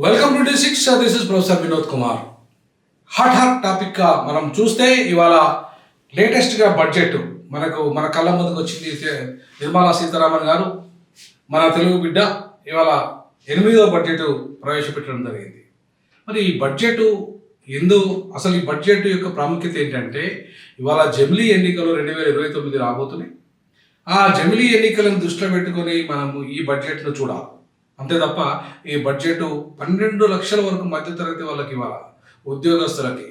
Welcome to డి6. This is professor Vinod Kumar. Hot టాపిక్గా మనం చూస్తే ఇవాళ లేటెస్ట్గా బడ్జెట్ మన కళ్ళ ముందుకు వచ్చింది. నిర్మలా సీతారామన్ గారు, మన తెలుగు బిడ్డ, ఇవాళ 8వ బడ్జెట్ ప్రవేశపెట్టడం జరిగింది. మరి ఈ బడ్జెట్ అసలు ఈ బడ్జెట్ యొక్క ప్రాముఖ్యత ఏంటంటే, ఇవాళ జమిలీ ఎన్నికలు 2029 రాబోతున్నాయి. ఆ జమిలీ ఎన్నికలను దృష్టిలో పెట్టుకొని మనము ఈ బడ్జెట్ను చూడాలి. అంతే తప్ప ఈ బడ్జెట్ 12 లక్షల వరకు మధ్యతరగతి వాళ్ళకి, ఇవాళ ఉద్యోగస్తులకి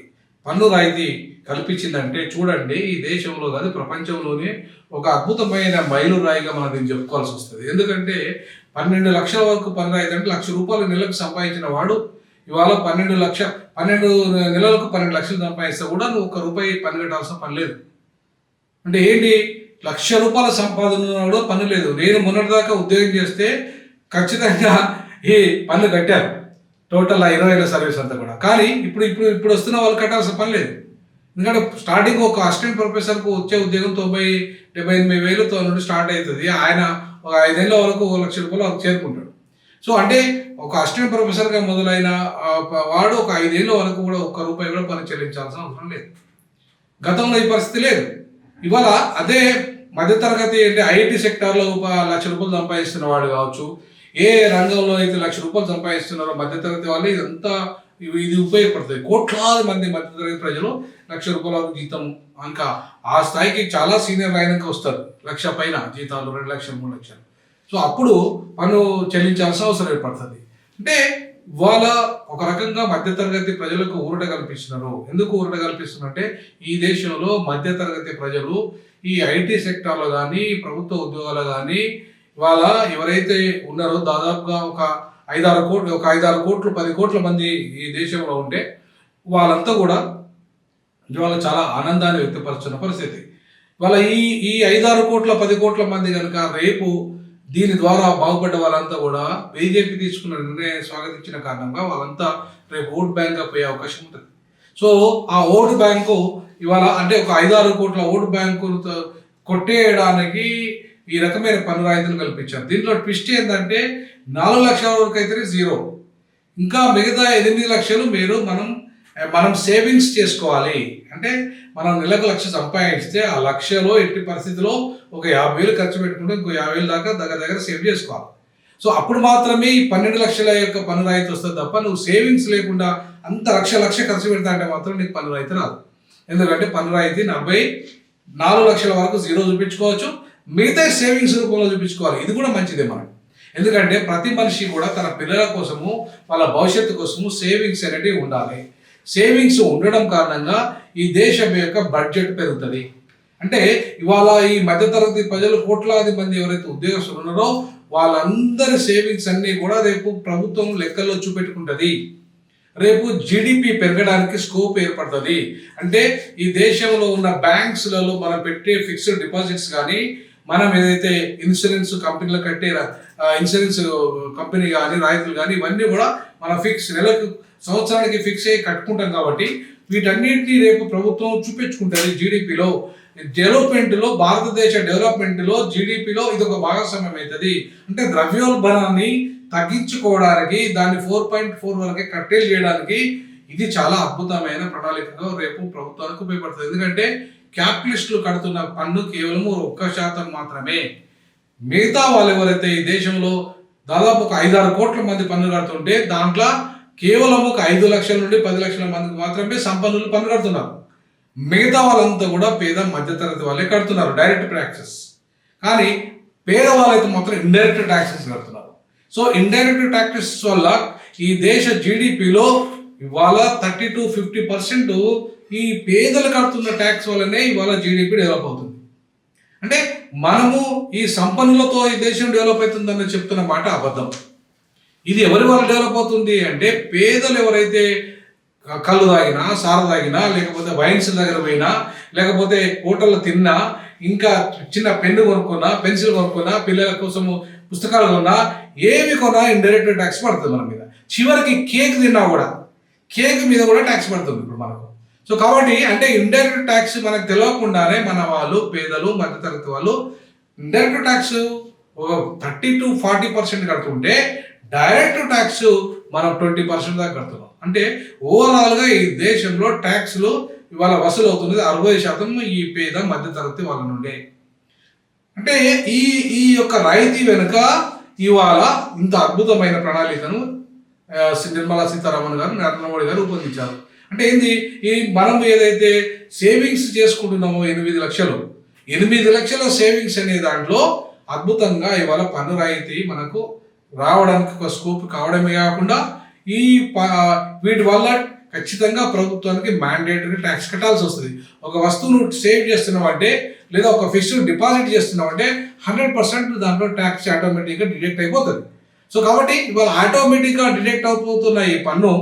పన్ను రాయితీ కల్పించిందంటే చూడండి, ఈ దేశంలో కాదు ప్రపంచంలోనే ఒక అద్భుతమైన మైలురాయిగా మనం దీన్ని చెప్పుకోవాల్సి వస్తుంది. ఎందుకంటే 12 లక్షల వరకు పన్ను రాయితీ అంటే ₹1,00,000 నెలకు సంపాదించిన వాడు ఇవాళ 12 నెలలకు 12 లక్షలు సంపాదిస్తే కూడా నువ్వు ₹1 పన్ను కట్టాల్సిన పని లేదు. అంటే ఏంటి, ₹1,00,000 సంపాదన కూడా పన్ను లేదు. నేను మొన్నటిదాకా ఉద్యోగం చేస్తే ఖచ్చితంగా ఈ పన్ను కట్టారు, టోటల్ 20 ఏళ్ళ సర్వీస్ అంతా కూడా. కానీ ఇప్పుడు వస్తున్న వాళ్ళు కట్టాల్సిన పని లేదు. ఎందుకంటే స్టార్టింగ్ ఒక అసిస్టెంట్ ప్రొఫెసర్కు వచ్చే ఉద్యోగం 90-78 వేలతో నుండి స్టార్ట్ అవుతుంది. ఆయన ఒక 5 ఏళ్ళ వరకు ₹1,00,000 వరకు చేరుకుంటాడు. సో అంటే ఒక అసిస్టెంట్ ప్రొఫెసర్గా మొదలైన వాడు ఒక 5 ఏళ్ళ వరకు కూడా ₹1 కూడా పన్ను చెల్లించాల్సిన అవసరం లేదు. గతంలో ఈ పరిస్థితి లేదు. ఇవాళ అదే మధ్యతరగతి అంటే ఐటీ సెక్టార్లో ₹1,00,000 సంపాదిస్తున్న వాడు కావచ్చు, ఏ రంగంలో అయితే ₹1,00,000 సంపాదిస్తున్నారో మధ్యతరగతి వాళ్ళు ఇది ఉపయోగపడుతుంది. కోట్లాది మంది మధ్యతరగతి ప్రజలు ₹1,00,000 జీతం, ఇంకా ఆ స్థాయికి చాలా సీనియర్ అయినాక వస్తారు, 1,00,000 పైన జీతాలు, 2 లక్షలు, 3 లక్షలు. సో అప్పుడు పన్ను చెల్లించాల్సిన అవసరం ఏర్పడుతుంది. అంటే వాళ్ళ ఒక రకంగా మధ్యతరగతి ప్రజలకు ఊరట కల్పిస్తున్నారు. ఎందుకు ఊరట కల్పిస్తున్నారంటే, ఈ దేశంలో మధ్యతరగతి ప్రజలు ఈ ఐటీ సెక్టార్లో కానీ, ప్రభుత్వ ఉద్యోగాలు కానీ, ఇవాళ ఎవరైతే ఉన్నారో దాదాపుగా ఒక 5-6 కోట్లు 10 కోట్ల మంది ఈ దేశంలో ఉంటే, వాళ్ళంతా కూడా ఇవాళ చాలా ఆనందాన్ని వ్యక్తపరుస్తున్న పరిస్థితి. ఇవాళ ఈ 5-6 కోట్ల 10 కోట్ల మంది కనుక రేపు దీని ద్వారా బాగుపడ్డ వాళ్ళంతా కూడా బీజేపీ తీసుకున్న నిర్ణయాన్ని స్వాగతించిన కారణంగా వాళ్ళంతా రేపు ఓట్ బ్యాంక్గా పోయే అవకాశం ఉంటుంది. సో ఆ ఓటు బ్యాంకు ఇవాళ అంటే ఒక 5-6 కోట్ల ఓటు బ్యాంకును కొట్టేయడానికి ఈ రకమైన పన్ను రాయితీలు కల్పించారు. దీంట్లో ట్విస్ట్ ఏంటంటే 4 లక్షల వరకు అయితే జీరో, ఇంకా మిగతా 8 లక్షలు మనం సేవింగ్స్ చేసుకోవాలి. అంటే మనం నెలకు 1,00,000 సంపాదిస్తే ఆ 1,00,000లో ఎట్టి పరిస్థితిలో ఒక 50,000 ఖర్చు పెట్టుకుంటే ఇంకో 50,000 దాకా దగ్గర సేవ్ చేసుకోవాలి. సో అప్పుడు మాత్రమే ఈ 12 లక్షల యొక్క పన్ను రాయితీ వస్తుంది తప్ప, నువ్వు సేవింగ్స్ లేకుండా అంత లక్ష ఖర్చు పెడతా అంటే మాత్రం నీకు పన్ను రాయితీ రాదు. ఎందుకంటే పన్ను రాయితీ 4 లక్షల వరకు జీరో చూపించుకోవచ్చు, మిగతా సేవింగ్స్ రూపంలో చూపించుకోవాలి. ఇది కూడా మంచిదే మనకు. ఎందుకంటే ప్రతి మనిషి కూడా తన పిల్లల కోసము, వాళ్ళ భవిష్యత్తు కోసము సేవింగ్స్ అనేటివి ఉండాలి. సేవింగ్స్ ఉండడం కారణంగా ఈ దేశం యొక్క బడ్జెట్ పెరుగుతుంది. అంటే ఇవాళ ఈ మధ్యతరగతి ప్రజలు కోట్లాది మంది ఎవరైతే ఉద్యోగస్తులు ఉన్నారో వాళ్ళందరి సేవింగ్స్ అన్నీ కూడా రేపు ప్రభుత్వం లెక్కల్లో చూపెట్టుకుంటుంది. రేపు జీడిపి పెరగడానికి స్కోప్ ఏర్పడుతుంది. అంటే ఈ దేశంలో ఉన్న బ్యాంక్స్లలో మనం పెట్టే ఫిక్స్డ్ డిపాజిట్స్ కానీ, మనం ఏదైతే ఇన్సూరెన్స్ కంపెనీలో కట్టే ఇన్సూరెన్స్ కంపెనీ కానీ, రాయితీలు కానీ, ఇవన్నీ కూడా మనం నెలకు సంవత్సరానికి ఫిక్స్ అయ్యి కట్టుకుంటాం. కాబట్టి వీటన్నిటిని రేపు ప్రభుత్వం చూపించుకుంటుంది. జీడిపిలో డెవలప్మెంట్లో, భారతదేశ డెవలప్మెంట్లో జీడిపిలో ఇది ఒక భాగస్వామ్యం అవుతుంది. అంటే ద్రవ్యోల్బణాన్ని తగ్గించుకోవడానికి, దాన్ని 4.4 వరకే కట్టేలు చేయడానికి ఇది చాలా అద్భుతమైన ప్రణాళికగా రేపు ప్రభుత్వానికి ఉపయోగపడుతుంది. ఎందుకంటే క్యాపిటలిస్టులు కడుతున్న పన్ను కేవలం 1% మాత్రమే. మిగతా వాళ్ళు ఎవరైతే ఈ దేశంలో దాదాపు ఒక 5-6 కోట్ల మంది పన్ను కడుతుంటే, దాంట్లో కేవలం ఒక 5 లక్షల నుండి 10 లక్షల మందికి మాత్రమే సంపన్నులు పన్ను కడుతున్నారు. మిగతా వాళ్ళంతా కూడా పేద మధ్యతరగతి వాళ్ళే కడుతున్నారు డైరెక్ట్ ట్యాక్సెస్. కానీ పేదవాళ్ళైతే మాత్రం ఇండైరెక్ట్ ట్యాక్సెస్ కడుతున్నారు. సో ఇండైరెక్ట్ ట్యాక్సెస్ వల్ల ఈ దేశ జీడిపిలో ఇవాళ 30-50% ఈ పేదలు కడుతున్న ట్యాక్స్ వల్లనే ఇవాళ జీడిపి డెవలప్ అవుతుంది. అంటే మనము ఈ సంపన్నులతో ఈ దేశం డెవలప్ అవుతుందని చెప్తున్న మాట అబద్ధం. ఇది ఎవరి వల్ల డెవలప్ అవుతుంది అంటే, పేదలు ఎవరైతే కళ్ళు తాగినా, సార తాగినా, లేకపోతే వైన్స్ దగ్గర పోయినా, లేకపోతే హోటల్లో తిన్నా, ఇంకా చిన్న పెన్ను కొనుక్కున్నా, పెన్సిల్ కొనుక్కున్నా, పిల్లల కోసము పుస్తకాలు కొన్నా, ఏమి కొన్నా ఇండైరెక్ట్ ట్యాక్స్ పడుతుంది మన మీద. చివరికి కేక్ తిన్నా కూడా, కేక్ మీద కూడా ట్యాక్స్ పడుతుంది ఇప్పుడు మనకు. సో కాబట్టి అంటే ఇండైరెక్ట్ ట్యాక్స్ మనకు తెలియకుండానే మన వాళ్ళు, పేదలు, మధ్యతరగతి వాళ్ళు ఇండైరెక్ట్ ట్యాక్స్ 30-40% కడుతుంటే, డైరెక్ట్ ట్యాక్స్ మనం 20% దాకా కడుతున్నాం. అంటే ఓవరాల్గా ఈ దేశంలో ట్యాక్స్లు ఇవాళ వసూలు అవుతున్నది 60% ఈ పేద మధ్యతరగతి వాళ్ళ నుండే. అంటే ఈ ఈ యొక్క రాయితీ వెనుక ఇవాళ ఇంత అద్భుతమైన ప్రణాళికను నిర్మలా సీతారామన్ గారు, నరేంద్ర మోడీ గారు రూపొందించారు. అంటే ఏంది, ఈ మనం ఏదైతే సేవింగ్స్ చేసుకుంటున్నామో 8 లక్షల సేవింగ్స్ అనే దాంట్లో అద్భుతంగా ఇవాళ పన్ను రాయితీ మనకు రావడానికి ఒక స్కోప్ కావడమే కాకుండా ఈ వీటి వల్ల ఖచ్చితంగా ప్రభుత్వానికి మ్యాండేటరీ ట్యాక్స్ కట్టాల్సి వస్తుంది. ఒక వస్తువును సేవ్ చేస్తున్నామంటే లేదా ఒక ఫిక్స్డ్ డిపాజిట్ చేస్తున్నామంటే 100% దాంట్లో ట్యాక్స్ ఆటోమేటిక్గా డిడక్ట్ అయిపోతుంది. సో కాబట్టి ఇవాళ ఆటోమేటిక్గా డిడక్ట్ అయిపోతున్న ఈ పన్ను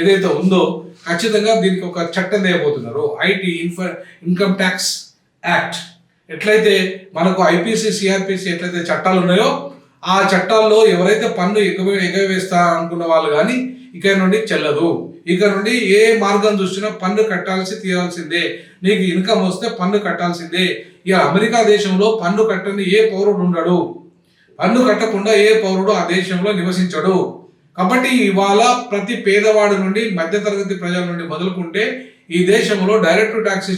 ఏదైతే ఉందో ఖచ్చితంగా దీనికి ఒక చట్టం తేయబోతున్నారు, ఐటీ ఇన్కమ్ ట్యాక్స్ యాక్ట్. ఎట్లయితే మనకు ఐపీసీ, సిఆర్పిసి ఎట్లయితే చట్టాలు ఉన్నాయో ఆ చట్టాల్లో ఎవరైతే పన్ను ఎగవేస్తా అనుకున్న వాళ్ళు కానీ ఇక నుండి చెల్లదు. ఇక నుండి ఏ మార్గం చూసినా పన్ను తీరాల్సిందే. నీకు ఇన్కమ్ వస్తే పన్ను కట్టాల్సిందే. ఇక అమెరికా దేశంలో పన్ను కట్టని ఏ పౌరుడు ఉండడు. పన్ను కట్టకుండా ఏ పౌరుడు ఆ దేశంలో నివసించడు. కాబట్టి ఇవాళ ప్రతి పేదవాడి నుండి మధ్యతరగతి ప్రజల నుండి మొదలుకుంటే ఈ దేశంలో డైరెక్ట్ ట్యాక్స్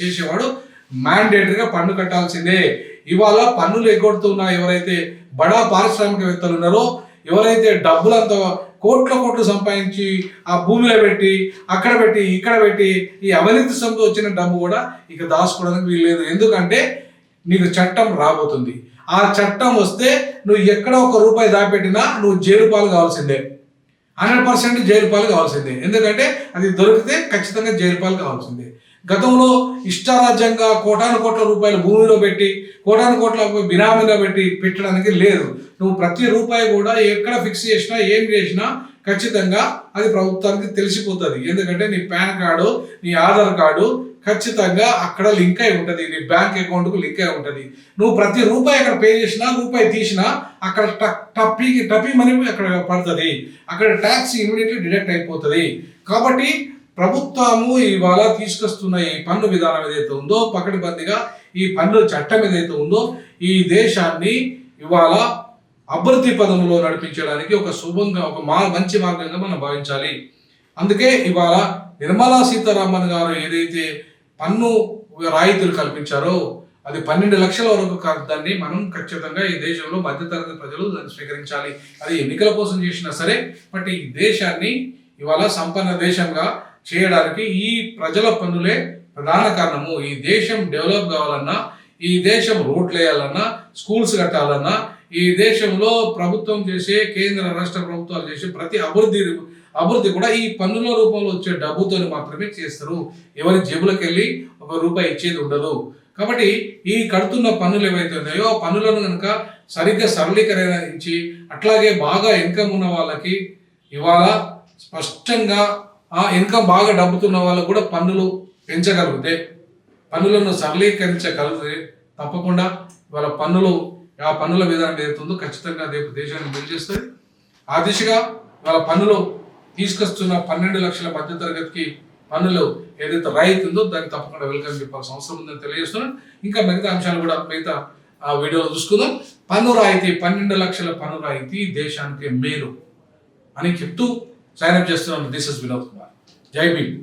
చేసేవాడు మ్యాండేటరీగా పన్ను కట్టాల్సిందే. ఇవాళ పన్నులు ఎగ్గొడుతున్న ఎవరైతే బడా పారిశ్రామికవేత్తలు ఉన్నారో, ఎవరైతే డబ్బులంతా కోట్లు సంపాదించి ఆ భూమిలో పెట్టి అక్కడ పెట్టి ఇక్కడ పెట్టి ఈ అవినీతి సొమ్ము వచ్చిన డబ్బు కూడా ఇక దాచుకోవడానికి వీల్లేదు. ఎందుకంటే నీకు చట్టం రాబోతుంది. ఆ చట్టం వస్తే నువ్వు ఎక్కడ ₹1 దాపెట్టినా నువ్వు జైలు పాలు కావాల్సిందే, 100% జైలు పాలు కావాల్సిందే. ఎందుకంటే అది దొరికితే ఖచ్చితంగా జైలు పాలు కావాల్సిందే. గతంలో ఇష్టారాజ్యంగా కోట్ల రూపాయలు భూమిలో పెట్టి కోట్ల బినామీలో పెట్టడానికి లేదు. నువ్వు ప్రతి రూపాయి కూడా ఎక్కడ ఫిక్స్ చేసినా ఏం చేసినా ఖచ్చితంగా అది ప్రభుత్వానికి తెలిసిపోతుంది. ఎందుకంటే నీ పాన్ కార్డు, నీ ఆధార్ కార్డు ఖచ్చితంగా అక్కడ లింక్ అయి ఉంటుంది, నీ బ్యాంక్ అకౌంట్కు లింక్ అయి ఉంటుంది. నువ్వు ప్రతి రూపాయి అక్కడ పే చేసినా, రూపాయి తీసినా అక్కడ టపీ మనీ అక్కడ పడుతుంది. అక్కడ ట్యాక్స్ ఇమీడియట్లీ డిడక్ట్ అయిపోతుంది. కాబట్టి ప్రభుత్వము ఇవాళ తీసుకొస్తున్న ఈ పన్ను విధానం ఏదైతే ఉందో, పకడ్బందీగా ఈ పన్ను చట్టం ఏదైతే ఉందో ఈ దేశాన్ని ఇవాళ అభివృద్ధి పదంలో నడిపించడానికి ఒక శుభంగా మంచి మార్గంగా మనం భావించాలి. అందుకే ఇవాళ నిర్మలా సీతారామన్ గారు ఏదైతే పన్ను రాయితీలు కల్పించారో అది 12 లక్షల వరకు దాన్ని మనం ఖచ్చితంగా ఈ దేశంలో మధ్యతరగతి ప్రజలు దాన్ని స్వీకరించాలి. అది ఎన్నికల కోసం చేసినా సరే, బట్ ఈ దేశాన్ని ఇవాళ సంపన్న దేశంగా చేయడానికి ఈ ప్రజల పన్నులే ప్రధాన కారణము. ఈ దేశం డెవలప్ కావాలన్నా, ఈ దేశం రోడ్లు వేయాలన్నా, స్కూల్స్ కట్టాలన్నా, ఈ దేశంలో ప్రభుత్వం చేసే కేంద్ర రాష్ట్ర ప్రభుత్వాలు చేసే ప్రతి అభివృద్ధి కూడా ఈ పన్నుల రూపంలో వచ్చే డబ్బుతో మాత్రమే చేస్తారు. ఎవరి జేబులకు వెళ్ళి ₹1 ఇచ్చేది ఉండదు. కాబట్టి ఈ కడుతున్న పన్నులు ఏవైతే ఉన్నాయో ఆ పన్నులను కనుక సరిగ్గా సరళీకరించి అట్లాగే బాగా ఇన్కమ్ ఉన్న వాళ్ళకి ఇవాళ స్పష్టంగా ఆ ఇన్కమ్ బాగా డబ్బుతున్న వాళ్ళకు కూడా పన్నులు పెంచగలిగితే, పన్నులను సరళీకరించగలిగితే తప్పకుండా ఇవాళ ఆ పన్నుల విధానం ఏదైతుందో ఖచ్చితంగా దేశాన్ని బిల్డ్ చేస్తుంది. ఆ దిశగా ఇవాళ పన్నులు తీసుకొస్తున్న 12 లక్షల మధ్యతరగతికి పన్నులు ఏదైతే రాయితీ ఉందో దాన్ని తప్పకుండా వెల్కమ్ చెప్పాల్సిన అవసరం ఉందని తెలియజేస్తున్నాను. ఇంకా మిగతా అంశాలు కూడా ఆ వీడియోలో చూసుకుందాం. పన్ను రాయితీ 12 లక్షల పన్ను రాయితీ దేశానికి మేలు అని చెప్తూ సైన్ అప్ చేస్తున్నాను. This is Vinod Kumar. జై భీమ్.